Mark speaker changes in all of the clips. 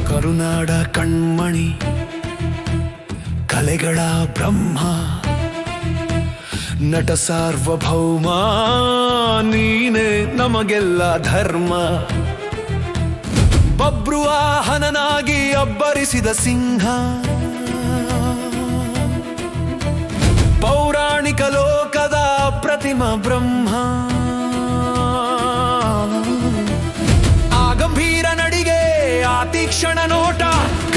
Speaker 1: ಕರುನಾಡ ಕಣ್ಮಣಿ ಕಲೆಗಳ ಬ್ರಹ್ಮ ನಟ ಸಾರ್ವಭೌಮ ನೀನೆ ನಮಗೆಲ್ಲ ಧರ್ಮ. ಬಬ್ರುವಾಹನನಾಗಿ ಅಬ್ಬರಿಸಿದ ಸಿಂಹ, ಪೌರಾಣಿಕ ಲೋಕದ ಪ್ರತಿಮ ಬ್ರಹ್ಮ. ಆ ಗಂಭೀರ ನಡಿಗೆ, ಆ ತೀಕ್ಷಣ ನೋಟ,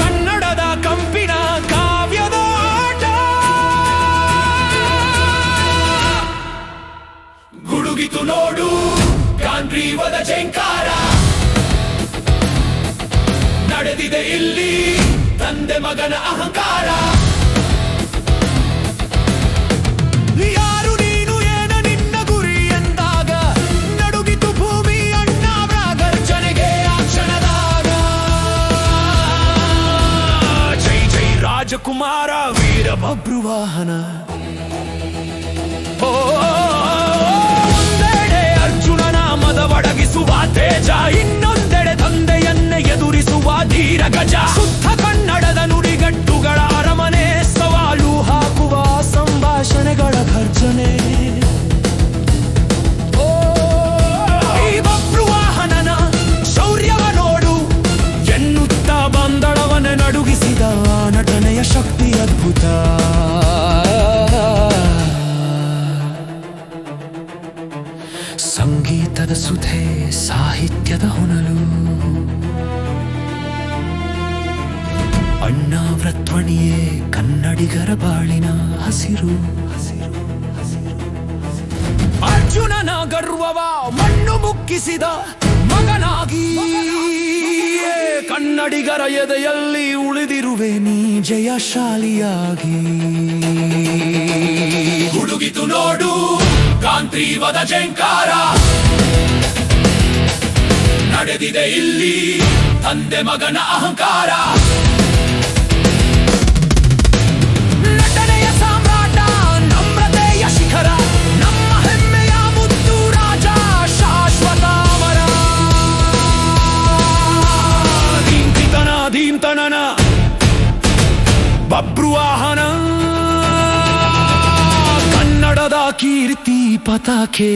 Speaker 1: ಕನ್ನಡದ ಕಂಪಿನ ಕಾವ್ಯದ ಆಟ. ಗುಡುಗಿತು ನೋಡು ಗಾಂಧೀವದ ಝೇಂಕಾರ, ನಡೆದಿದೆ ಇಲ್ಲಿ ತಂದೆ ಮಗನ ಅಹಂಕಾರ. ಯಾರು ನೀನು ಏನ ನಿನ್ನ ಗುರಿ ಎಂದಾಗ, ನಡುಗಿತು ಭೂಮಿ ಅಣ್ಣಾವ್ರ ಗರ್ಜನೆಗೆ ಆ ಕ್ಷಣದಾಗ. ಜೈ ಜೈ ರಾಜಕುಮಾರ ವೀರ ಬಬ್ರುವಾಹನ. ಒಂದೆಡೆ ಅರ್ಜುನನ ಮದವಡಗಿಸುವ ತೇಜ, ಇನ್ನೊಂದೆಡೆ ತಂದೆಯನ್ನೇ ಎದುರಿಸುವ ಧೀರ ಗಜ. ಶುದ್ಧ ಕನ್ನಡದ ನುಡಿಗಟ್ಟುಗಳ ಅರಮನೆ, ಸವಾಲು ಹಾಕುವ ಸಂಭಾಷಣೆಗಳ ಘರ್ಜನೆ. ಈ ಬಬ್ರುವಾಹನನ ಶೌರ್ಯವ ನೋಡು ಎನ್ನುತ್ತ ಬಂದಳವನ ನಡುಗಿಸಿದ ನಟನೆಯ ಶಕ್ತಿ ಅದ್ಭುತ. ಸಂಗೀತದ ಸುಧೆ, ಸಾಹಿತ್ಯದ ಹೊನಲು, ಅಣ್ಣಾವ್ರ ಧ್ವನಿಯೇ ಕನ್ನಡಿಗರ ಬಾಳಿನ ಹಸಿರು. ಅರ್ಜುನನ ಗರ್ವವ ಮಣ್ಣು ಮುಕ್ಕಿಸಿದ ಮಗನಾಗಿ, ಕನ್ನಡಿಗರ ಎದೆಯಲ್ಲಿ ಉಳಿದಿರುವೆ ನೀ ಜಯಶಾಲಿಯಾಗಿ. ಹುಡುಗಿತು ನೋಡು ಗಾಂಧೀವದ ಝೇಂಕಾರ, ನಡೆದಿದೆ ಇಲ್ಲಿ ತಂದೆ ಮಗನ ಅಹಂಕಾರ. ನಟನೆಯ ಸಾಮ್ರಾಟ, ನಮ್ರತೆಯ ಶಿಖರ, ನಮ್ಮ ಹೆಮ್ಮೆಯ ಮುದ್ದು ರಾಜ ಶಾಶ್ವತ ಅಮರ. ಧೀಂತನನ ಬಬ್ರುವಾಹನ, ಕನ್ನಡದ ಕೀರ್ತಿ ಪತಾಕೆ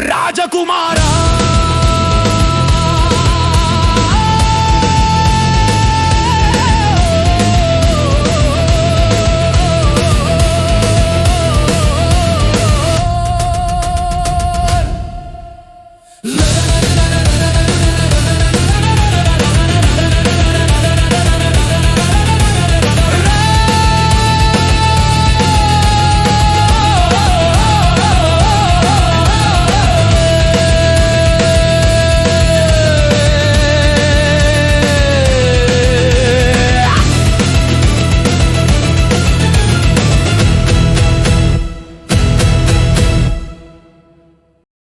Speaker 1: ರಾಜಕುಮಾರ.